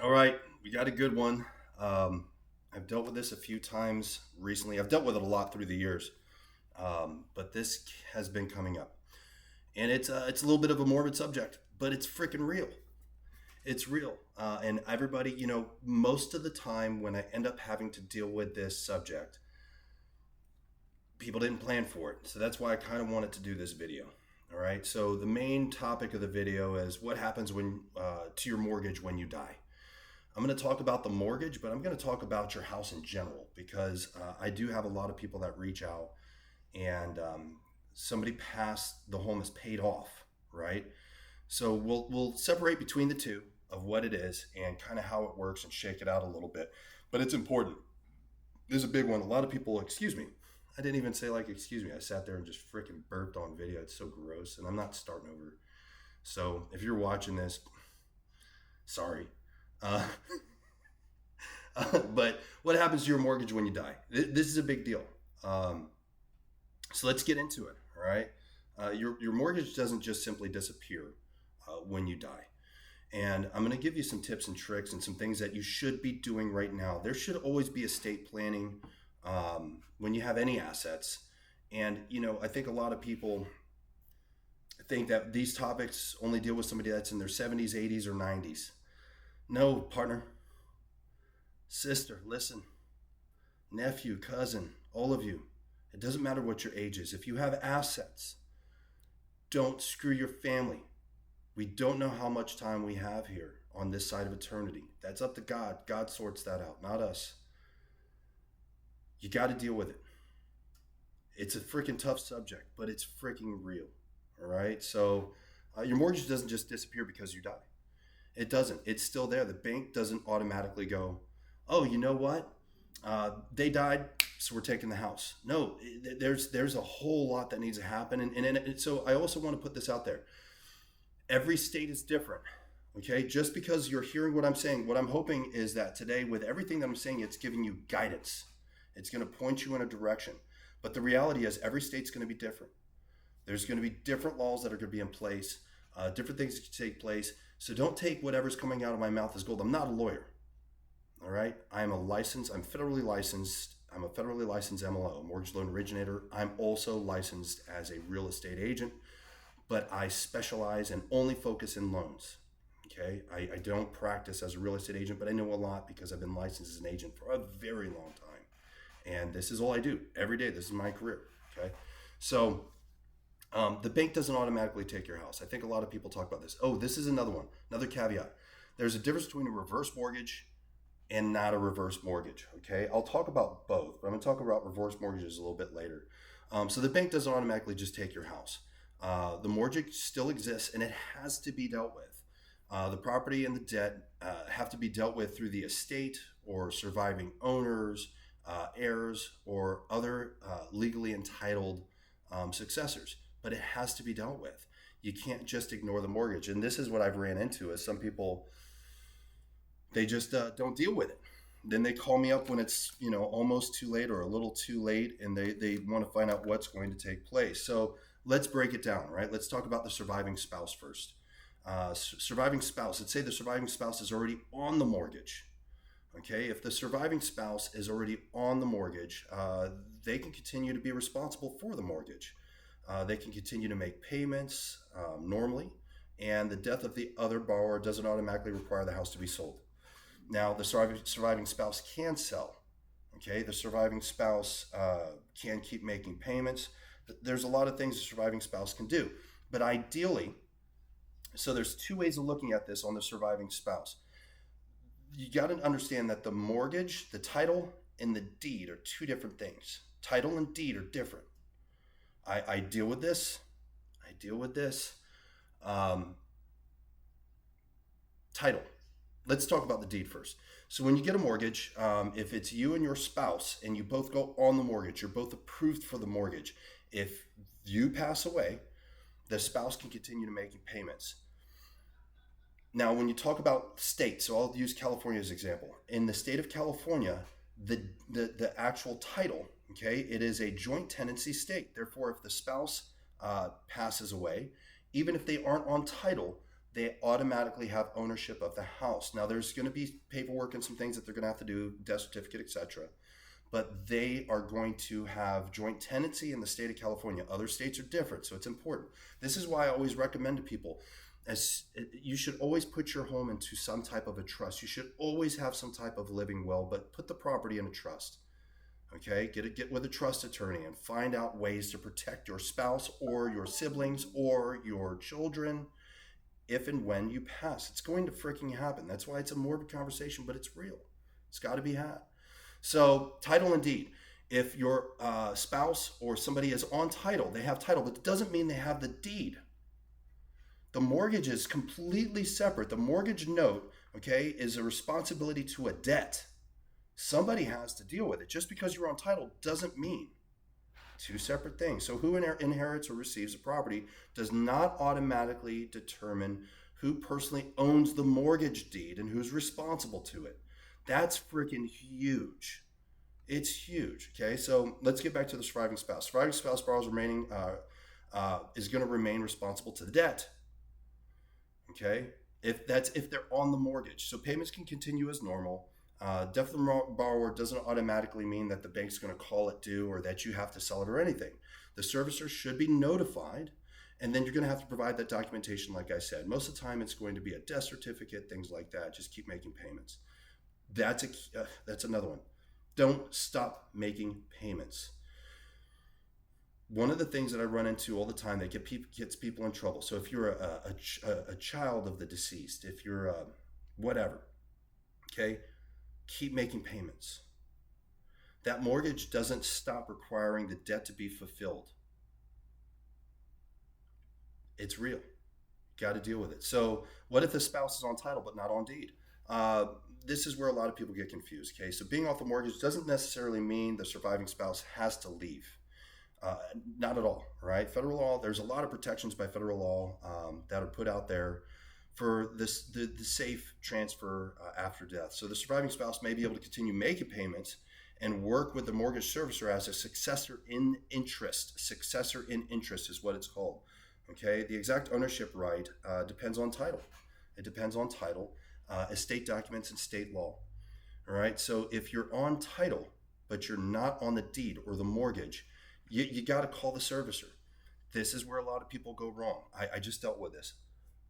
All right, we got a good one. I've dealt with this a few times recently. I've dealt with it a lot through the years, but this has been coming up, and it's a little bit of a morbid subject, but it's freaking real. It's real, and everybody, most of the time when I end up having to deal with this subject, people didn't plan for it. So that's why I kind of wanted to do this video. All right. So the main topic of the video is what happens when to your mortgage when you die. I'm going to talk about the mortgage, but I'm going to talk about your house in general because I do have a lot of people that reach out and somebody passed, the home is paid off, right? So we'll separate between the two of what it is and kind of how it works and shake it out a little bit. But it's important. This is a big one. A lot of people, excuse me. I didn't even say excuse me. I sat there and just freaking burped on video. It's so gross, and I'm not starting over. So if you're watching this, sorry. Uh, but what happens to your mortgage when you die? This is a big deal. So let's get into it. All right. Your mortgage doesn't just simply disappear when you die. And I'm going to give you some tips and tricks and some things that you should be doing right now. There should always be estate planning when you have any assets. And, I think a lot of people think that these topics only deal with somebody that's in their 70s, 80s, or 90s. No, partner, sister, listen, nephew, cousin, all of you. It doesn't matter what your age is. If you have assets, don't screw your family. We don't know how much time we have here on this side of eternity. That's up to God. God sorts that out, not us. You got to deal with it. It's a freaking tough subject, but it's freaking real. All right. So your mortgage doesn't just disappear because you die. It doesn't. It's still there. The bank doesn't automatically go, oh, you know what? They died, so we're taking the house. No, there's a whole lot that needs to happen. And so I also want to put this out there. Every state is different. Okay. Just because you're hearing what I'm saying, what I'm hoping is that today, with everything that I'm saying, it's giving you guidance. It's going to point you in a direction. But the reality is every state's going to be different. There's going to be different laws that are going to be in place, different things that can take place. So don't take whatever's coming out of my mouth as gold. I'm not a lawyer. All right. I'm federally licensed. I'm a federally licensed MLO, mortgage loan originator. I'm also licensed as a real estate agent, but I specialize and only focus in loans. Okay. I don't practice as a real estate agent, but I know a lot because I've been licensed as an agent for a very long time. And this is all I do every day. This is my career. Okay. So the bank doesn't automatically take your house. I think a lot of people talk about this. Oh, this is another one, another caveat. There's a difference between a reverse mortgage and not a reverse mortgage. Okay. I'll talk about both, but I'm going to talk about reverse mortgages a little bit later. So the bank doesn't automatically just take your house. The mortgage still exists and it has to be dealt with. The property and the debt have to be dealt with through the estate or surviving owners, heirs, or other legally entitled successors. But it has to be dealt with. You can't just ignore the mortgage. And this is what I've ran into is some people, they just don't deal with it. Then they call me up when it's, almost too late or a little too late, and they want to find out what's going to take place. So let's break it down, right? Let's talk about the surviving spouse first. Surviving spouse, let's say the surviving spouse is already on the mortgage. Okay, if the surviving spouse is already on the mortgage, they can continue to be responsible for the mortgage. They can continue to make payments normally, and the death of the other borrower doesn't automatically require the house to be sold. Now, the surviving spouse can sell. Okay, the surviving spouse can keep making payments. There's a lot of things the surviving spouse can do, but ideally, so there's two ways of looking at this on the surviving spouse. You got to understand that the mortgage, the title, and the deed are two different things. Title and deed are different. I deal with this. Title. Let's talk about the deed first. So when you get a mortgage, if it's you and your spouse and you both go on the mortgage, you're both approved for the mortgage. If you pass away, the spouse can continue to make payments. Now, when you talk about states, so I'll use California as an example. In the state of California, the actual title, okay, it is a joint tenancy state. Therefore, if the spouse passes away, even if they aren't on title, they automatically have ownership of the house. Now, there's going to be paperwork and some things that they're going to have to do, death certificate, etc. But they are going to have joint tenancy in the state of California. Other states are different, so it's important. This is why I always recommend to people, as you should always put your home into some type of a trust. You should always have some type of living will, but put the property in a trust. Okay, get with a trust attorney and find out ways to protect your spouse or your siblings or your children if and when you pass. It's going to freaking happen. That's why it's a morbid conversation, but it's real. It's got to be had. So title and deed. If your spouse or somebody is on title, they have title, but it doesn't mean they have the deed. The mortgage is completely separate. The mortgage note, okay, is a responsibility to a debt. Somebody has to deal with it. Just because you're on title doesn't mean. Two separate things. So who inherits or receives a property does not automatically determine who personally owns the mortgage deed and who's responsible to it. That's freaking huge. It's huge. Okay, so let's get back to the surviving spouse. Surviving spouse borrows remaining is going to remain responsible to the debt. Okay, if they're on the mortgage, so payments can continue as normal. Death of the borrower doesn't automatically mean that the bank's going to call it due or that you have to sell it or anything. The servicer should be notified, and then you're going to have to provide that documentation, like I said. Most of the time, it's going to be a death certificate, things like that. Just keep making payments. That's another one. Don't stop making payments. One of the things that I run into all the time that gets people in trouble. So if you're a child of the deceased, if you're whatever, okay, keep making payments. That mortgage doesn't stop requiring the debt to be fulfilled. It's real. Got to deal with it. So what if the spouse is on title but not on deed? This is where a lot of people get confused. Okay, so being off the mortgage doesn't necessarily mean the surviving spouse has to leave. Not at all, right? Federal law, there's a lot of protections by federal law that are put out there for the safe transfer after death. So the surviving spouse may be able to continue making payments and work with the mortgage servicer as a successor-in-interest. Successor-in-interest is what it's called. Okay, the exact ownership right depends on title. It depends on title, estate documents, and state law. All right, so if you're on title but you're not on the deed or the mortgage, you got to call the servicer. This is where a lot of people go wrong. I just dealt with this.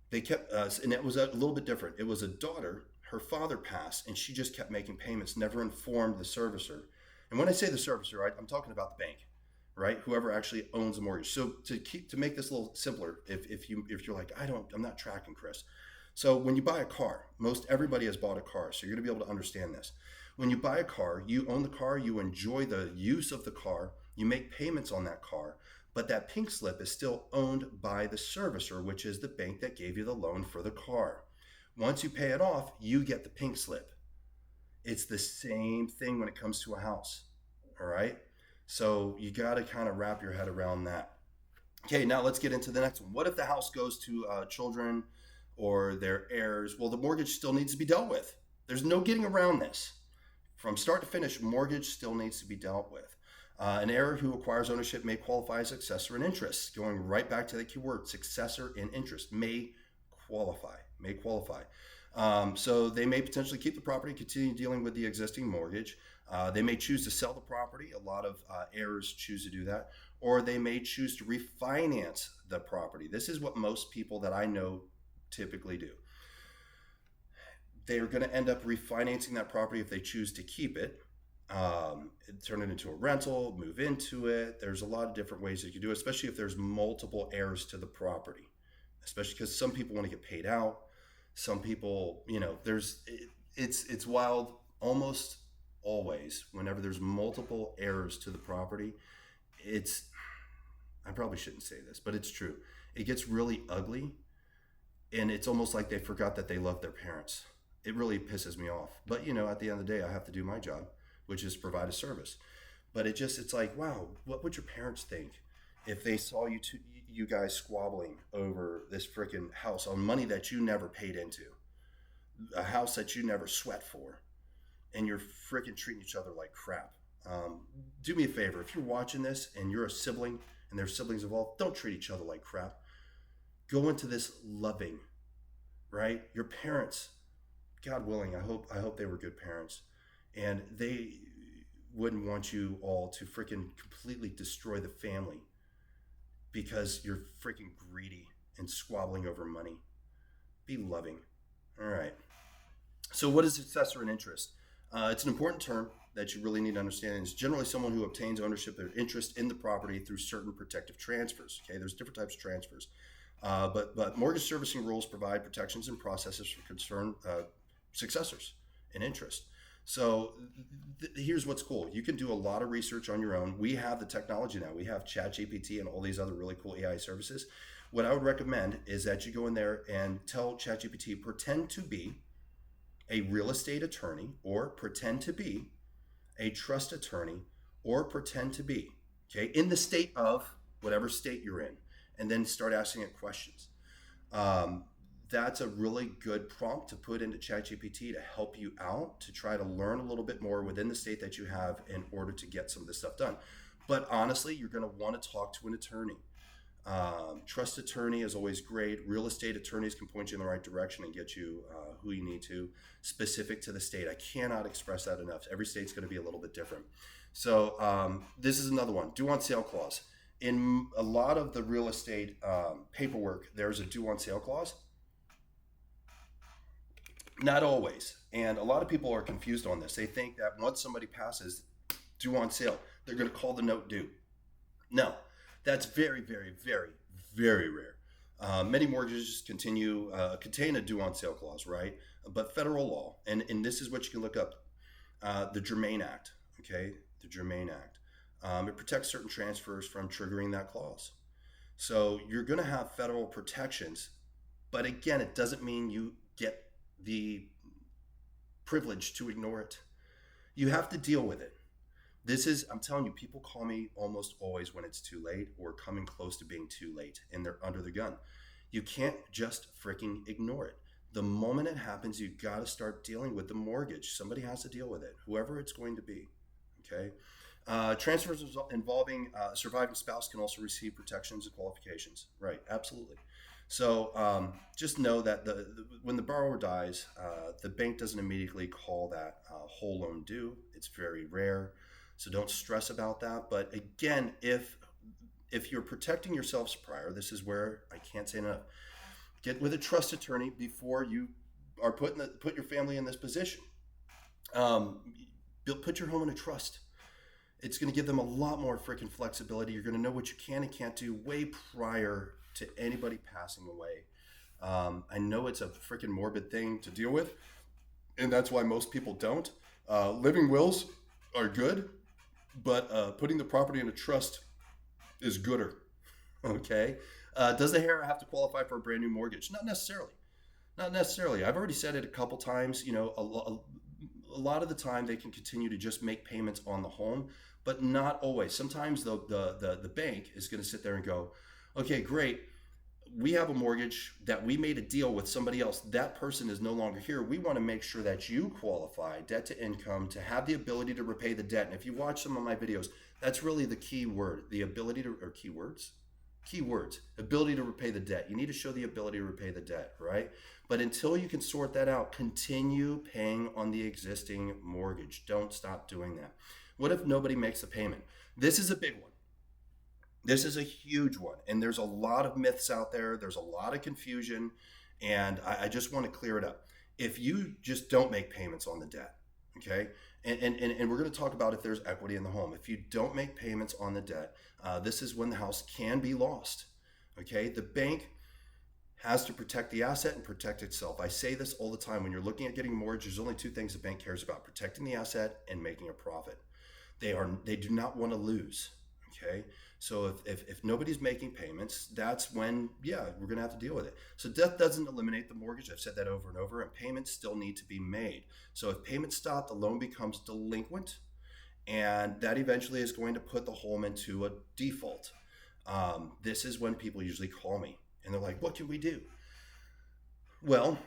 They kept and it was a little bit different. It was a daughter, her father passed, and she just kept making payments, never informed the servicer. And when I say the servicer, right, I'm talking about the bank, right? Whoever actually owns the mortgage. So to make this a little simpler, if you're like, I'm not tracking, Kris. So when you buy a car, most everybody has bought a car, so you're going to be able to understand this. When you buy a car, you own the car, you enjoy the use of the car, you make payments on that car, but that pink slip is still owned by the servicer, which is the bank that gave you the loan for the car. Once you pay it off, you get the pink slip. It's the same thing when it comes to a house, all right? So you got to kind of wrap your head around that. Okay, now let's get into the next one. What if the house goes to children or their heirs? Well, the mortgage still needs to be dealt with. There's no getting around this. From start to finish, mortgage still needs to be dealt with. An heir who acquires ownership may qualify as successor-in-interest. Going right back to the key word, successor-in-interest, may qualify. So they may potentially keep the property, continue dealing with the existing mortgage. They may choose to sell the property. A lot of heirs choose to do that. Or they may choose to refinance the property. This is what most people that I know typically do. They're going to end up refinancing that property if they choose to keep it. Turn it into a rental, move into it. There's a lot of different ways that you can do it, especially if there's multiple heirs to the property, especially because some people want to get paid out. Some people, it's wild almost always whenever there's multiple heirs to the property. I probably shouldn't say this, but it's true. It gets really ugly, and it's almost like they forgot that they love their parents. It really pisses me off. But, at the end of the day, I have to do my job, which is provide a service. But it's like, wow, what would your parents think if they saw you guys squabbling over this freaking house on money that you never paid into, a house that you never sweat for, and you're freaking treating each other like crap. Do me a favor, if you're watching this and you're a sibling and there's siblings involved, don't treat each other like crap. Go into this loving, right? Your parents, God willing, I hope they were good parents, and they wouldn't want you all to freaking completely destroy the family because you're freaking greedy and squabbling over money. Be loving. All right. So, what is successor in interest? It's an important term that you really need to understand. It's generally someone who obtains ownership or interest in the property through certain protective transfers. Okay, there's different types of transfers, but mortgage servicing rules provide protections and processes for concerned successors in interest. So here's what's cool. You can do a lot of research on your own. We have the technology now. We have ChatGPT and all these other really cool AI services. What I would recommend is that you go in there and tell ChatGPT, pretend to be a real estate attorney, or pretend to be a trust attorney, or pretend to be, okay, in the state of whatever state you're in, and then start asking it questions. That's a really good prompt to put into ChatGPT to help you out to try to learn a little bit more within the state that you have in order to get some of this stuff done. But honestly, you're going to want to talk to an attorney. Trust attorney is always great. Real estate attorneys can point you in the right direction and get you who you need to, specific to the state. I cannot express that enough. Every state's going to be a little bit different. So this is another one, due on sale clause. In a lot of the real estate paperwork, there's a due on sale clause. Not always. And a lot of people are confused on this. They think that once somebody passes due on sale, they're going to call the note due. No, that's very, very, very, very rare. Many mortgages contain a due on sale clause, right? But federal law, and this is what you can look up, the Germain Act, okay? The Germain Act. It protects certain transfers from triggering that clause. So you're going to have federal protections, but again, it doesn't mean you get the privilege to ignore it. You have to deal with it. I'm telling you, people call me almost always when it's too late or coming close to being too late and they're under the gun. You can't just freaking ignore it. The moment it happens, you got to start dealing with the mortgage. Somebody has to deal with it, whoever it's going to be. Okay. Transfers involving a surviving spouse can also receive protections and qualifications. Right. Absolutely. So just know that when the borrower dies, the bank doesn't immediately call that whole loan due. It's very rare. So don't stress about that. But again, if you're protecting yourselves prior, this is where I can't say enough. Get with a trust attorney before you are put your family in this position. Put your home in a trust. It's going to give them a lot more freaking flexibility. You're going to know what you can and can't do way prior to anybody passing away. I know it's a freaking morbid thing to deal with, and that's why most people don't. Living wills are good, but putting the property in a trust is gooder. Okay. Does the heir have to qualify for a brand new mortgage? Not necessarily. Not necessarily. I've already said it a couple times. You know, a lot of the time they can continue to just make payments on the home, but not always. Sometimes the bank is going to sit there and go, okay, great. We have a mortgage that we made a deal with somebody else. That person is no longer here. We want to make sure that you qualify debt to income to have the ability to repay the debt. And if you watch some of my videos, that's really the key word, the ability to, or keywords, ability to repay the debt. You need to show the ability to repay the debt, right? But until you can sort that out, continue paying on the existing mortgage. Don't stop doing that. What if nobody makes the payment? This is a big one. This is a huge one. And there's a lot of myths out there. There's a lot of confusion. And I just want to clear it up. If you just don't make payments on the debt, okay? And we're going to talk about if there's equity in the home. If you don't make payments on the debt, this is when the house can be lost, okay? The bank has to protect the asset and protect itself. I say this all the time. When you're looking at getting a mortgage, there's only two things the bank cares about: protecting the asset and making a profit. They do not want to lose, okay? So if nobody's making payments, that's when, yeah, we're going to have to deal with it. So death doesn't eliminate the mortgage. I've said that over and over, and payments still need to be made. So if payments stop, the loan becomes delinquent, and that eventually is going to put the home into a default. This is when people usually call me, and they're like, what can we do? Well,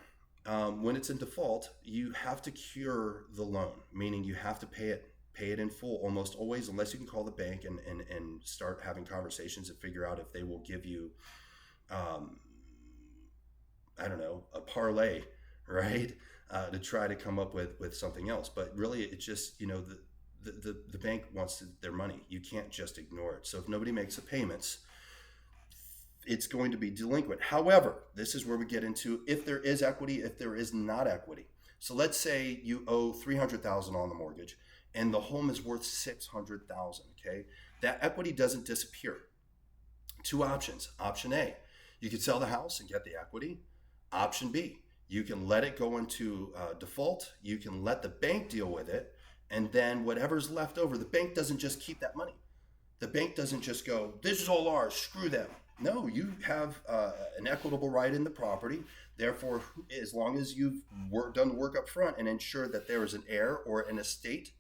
when it's in default, you have to cure the loan, meaning you have to pay it in full almost always, unless you can call the bank and start having conversations and figure out if they will give you I don't know, a parlay, right? To try to come up with something else. But really, it's just, the bank wants their money. You can't just ignore it. So if nobody makes the payments, it's going to be delinquent. However, this is where we get into if there is equity, if there is not equity. So let's say you owe $300,000 on the mortgage and the home is worth $600,000. Okay, that equity doesn't disappear. Two options. Option A, you can sell the house and get the equity. Option B, you can let it go into default. You can let the bank deal with it. And then whatever's left over, the bank doesn't just keep that money. The bank doesn't just go, this is all ours, screw them. No, you have an equitable right in the property. Therefore, as long as you've done the work up front and ensure that there is an heir or an estate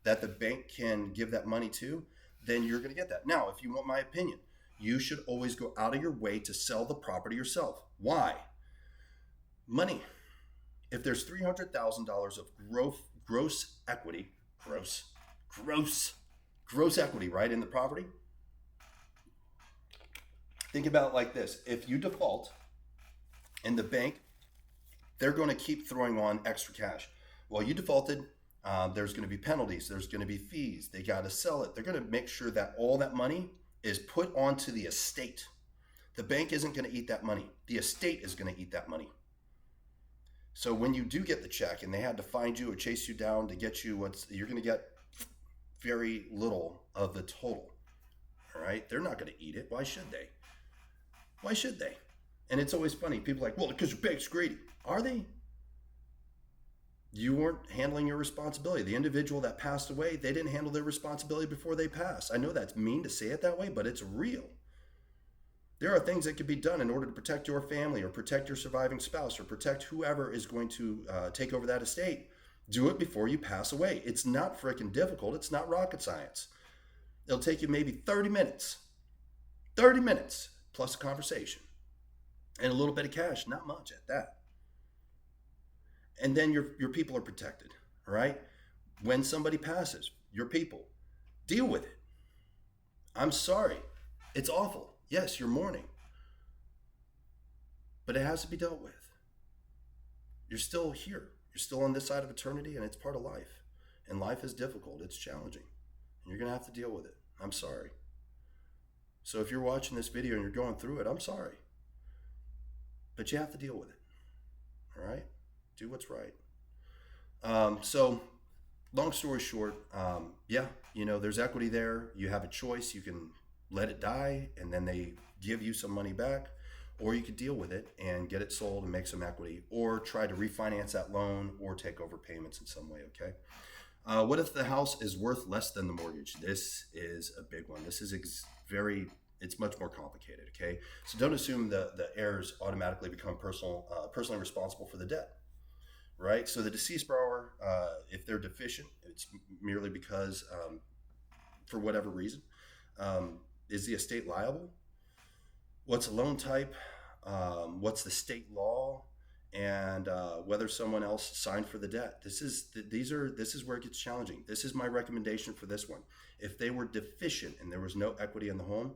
that the bank can give that money to, then you're going to get that. Now, if you want my opinion, you should always go out of your way to sell the property yourself. Why? Money. If there's $300,000 of gross equity, gross equity, right, in the property, think about it like this. If you default and the bank, they're going to keep throwing on extra cash. Well, you defaulted, there's going to be penalties, there's going to be fees, they got to sell it. They're going to make sure that all that money is put onto the estate. The bank isn't going to eat that money. The estate is going to eat that money. So when you do get the check and they had to find you or chase you down to get you you're going to get very little of the total. All right? They're not going to eat it. Why should they? Why should they? And it's always funny. People are like, well, because your bank's greedy. Are they? You weren't handling your responsibility. The individual that passed away, they didn't handle their responsibility before they passed. I know that's mean to say it that way, but it's real. There are things that could be done in order to protect your family or protect your surviving spouse or protect whoever is going to take over that estate. Do it before you pass away. It's not freaking difficult. It's not rocket science. It'll take you maybe 30 minutes plus a conversation and a little bit of cash, not much at that. And then your people are protected, all right? When somebody passes, your people, deal with it. I'm sorry. It's awful. Yes, you're mourning. But it has to be dealt with. You're still here. You're still on this side of eternity, and it's part of life. And life is difficult. It's challenging. And you're going to have to deal with it. I'm sorry. So if you're watching this video and you're going through it, I'm sorry. But you have to deal with it. All right? Do what's right. So long story short, there's equity there. You have a choice. You can let it die and then they give you some money back, or you could deal with it and get it sold and make some equity, or try to refinance that loan or take over payments in some way. Okay. What if the house is worth less than the mortgage? This is a big one. This is it's much more complicated. Okay. So don't assume the heirs automatically become personally responsible for the debt. Right. So the deceased borrower, if they're deficient, it's merely because, for whatever reason, is the estate liable? What's the loan type? What's the state law? And whether someone else signed for the debt. This is where it gets challenging. This is my recommendation for this one. If they were deficient and there was no equity in the home,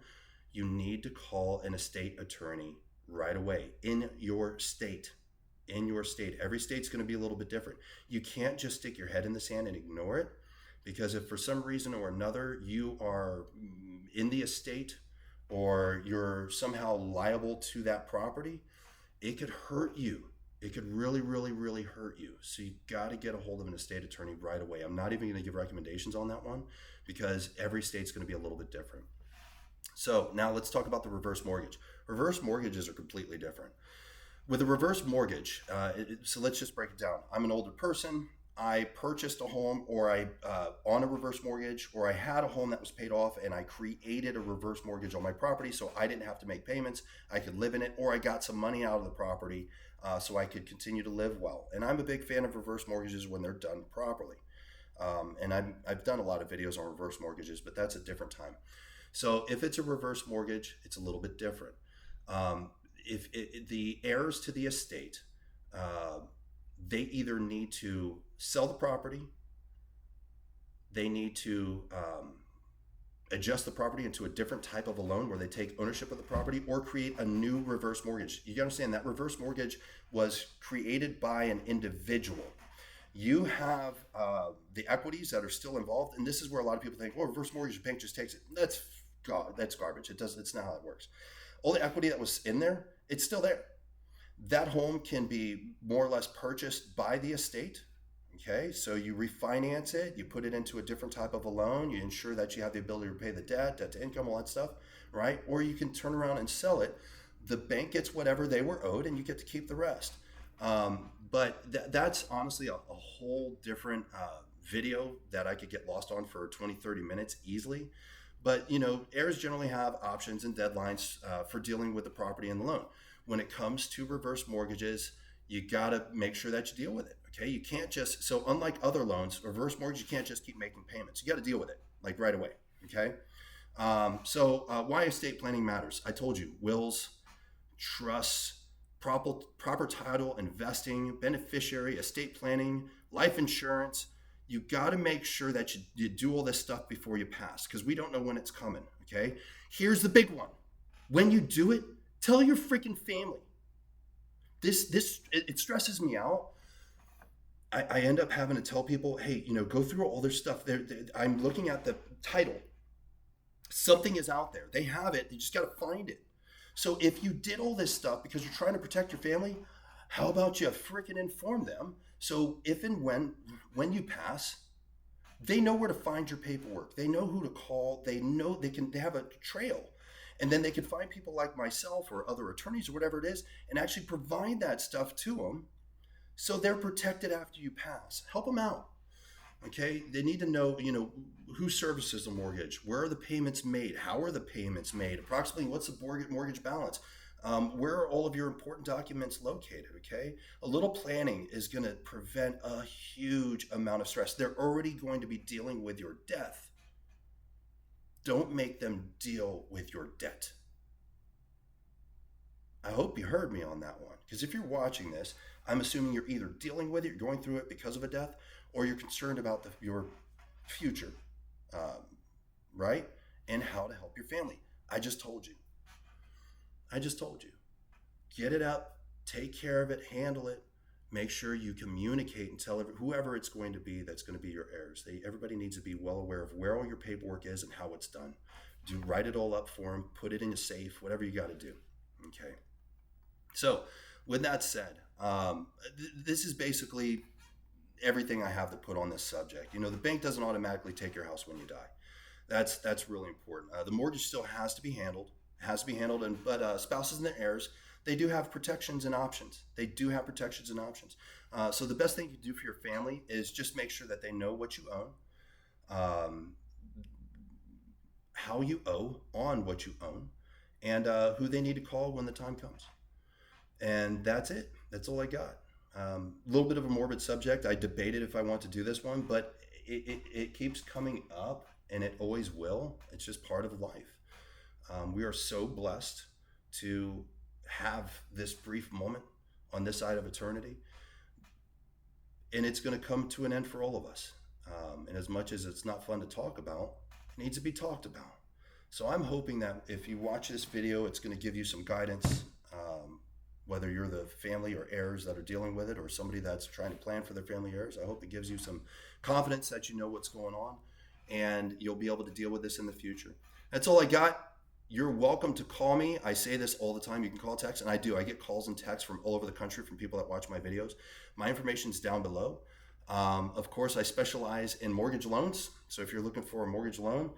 you need to call an estate attorney right away in your state. Every state's going to be a little bit different. You can't just stick your head in the sand and ignore it, because if for some reason or another you are in the estate or you're somehow liable to that property, it could hurt you. It could really, really, really hurt you. So you got to get a hold of an estate attorney right away. I'm not even going to give recommendations on that one because every state's going to be a little bit different. So now let's talk about the reverse mortgage. Reverse mortgages are completely different. With a reverse mortgage, so let's just break it down. I'm an older person. I purchased a home on a reverse mortgage, or I had a home that was paid off and I created a reverse mortgage on my property so I didn't have to make payments. I could live in it, or I got some money out of the property so I could continue to live well. And I'm a big fan of reverse mortgages when they're done properly. And I've done a lot of videos on reverse mortgages, but that's a different time. So if it's a reverse mortgage, it's a little bit different. If the heirs to the estate, they either need to sell the property, they need to adjust the property into a different type of a loan where they take ownership of the property, or create a new reverse mortgage. You understand that reverse mortgage was created by an individual. You have the equities that are still involved, and this is where a lot of people think, well, reverse mortgage, the bank just takes it. That's garbage. It's not how it works. All the equity that was in there, it's still there. That home can be more or less purchased by the estate. Okay, so you refinance it, you put it into a different type of a loan, you ensure that you have the ability to pay the debt to income, all that stuff, right? Or you can turn around and sell it. The bank gets whatever they were owed, and you get to keep the rest. But that's honestly a whole different video that I could get lost on for 20, 30 minutes easily. But, heirs generally have options and deadlines for dealing with the property and the loan. When it comes to reverse mortgages, you got to make sure that you deal with it. Okay, you can't just, so unlike other loans, reverse mortgage, you can't just keep making payments. You got to deal with it like right away. Okay, why estate planning matters. I told you, wills, trusts, proper title, investing, beneficiary, estate planning, life insurance. You got to make sure that you do all this stuff before you pass, because we don't know when it's coming. Okay, here's the big one. When you do it, tell your freaking family. It stresses me out. I end up having to tell people, hey, go through all their stuff. I'm looking at the title. Something is out there. They have it. They just got to find it. So if you did all this stuff because you're trying to protect your family, how about you freaking inform them? So if and when you pass, they know where to find your paperwork. They know who to call. They know they have a trail. And then they can find people like myself or other attorneys or whatever it is and actually provide that stuff to them so they're protected after you pass. Help them out. Okay, they need to know, who services a mortgage, where are the payments made, how are the payments made, approximately what's the mortgage balance, where are all of your important documents located. Okay, a little planning is going to prevent a huge amount of stress. They're already going to be dealing with your death. Don't make them deal with your debt. I hope you heard me on that one, because if you're watching this, I'm assuming you're either dealing with it, you're going through it because of a death, or you're concerned about your future, right? And how to help your family. I just told you. Get it up, take care of it, handle it. Make sure you communicate and tell whoever it's going to be that's going to be your heirs. Everybody needs to be well aware of where all your paperwork is and how it's done. Write it all up for them, put it in a safe, whatever you got to do. Okay. So with that said, this is basically everything I have to put on this subject. The bank doesn't automatically take your house when you die. That's really important. The mortgage still has to be handled. But spouses and their heirs, they do have protections and options. So the best thing you can do for your family is just make sure that they know what you own, how you owe on what you own, and who they need to call when the time comes. And that's it. That's all I got. A little bit of a morbid subject. I debated if I want to do this one, but it keeps coming up, and it always will. It's just part of life. We are so blessed to have this brief moment on this side of eternity, and it's going to come to an end for all of us. And as much as it's not fun to talk about, it needs to be talked about. So I'm hoping that if you watch this video, it's going to give you some guidance, whether you're the family or heirs that are dealing with it, or somebody that's trying to plan for their family heirs. I hope it gives you some confidence that you know what's going on, and you'll be able to deal with this in the future. That's all I got. You're welcome to call me. I say this all the time. You can call, text, and I do. I get calls and texts from all over the country from people that watch my videos. My information's down below. Of course, I specialize in mortgage loans. So if you're looking for a mortgage loan,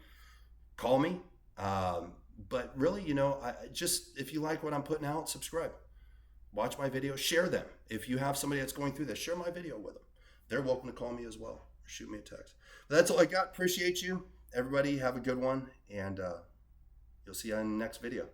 call me. But really, if you like what I'm putting out, subscribe. Watch my videos, share them. If you have somebody that's going through this, share my video with them. They're welcome to call me as well, or shoot me a text. But that's all I got. Appreciate you. Everybody have a good one, and you'll see you on the next video.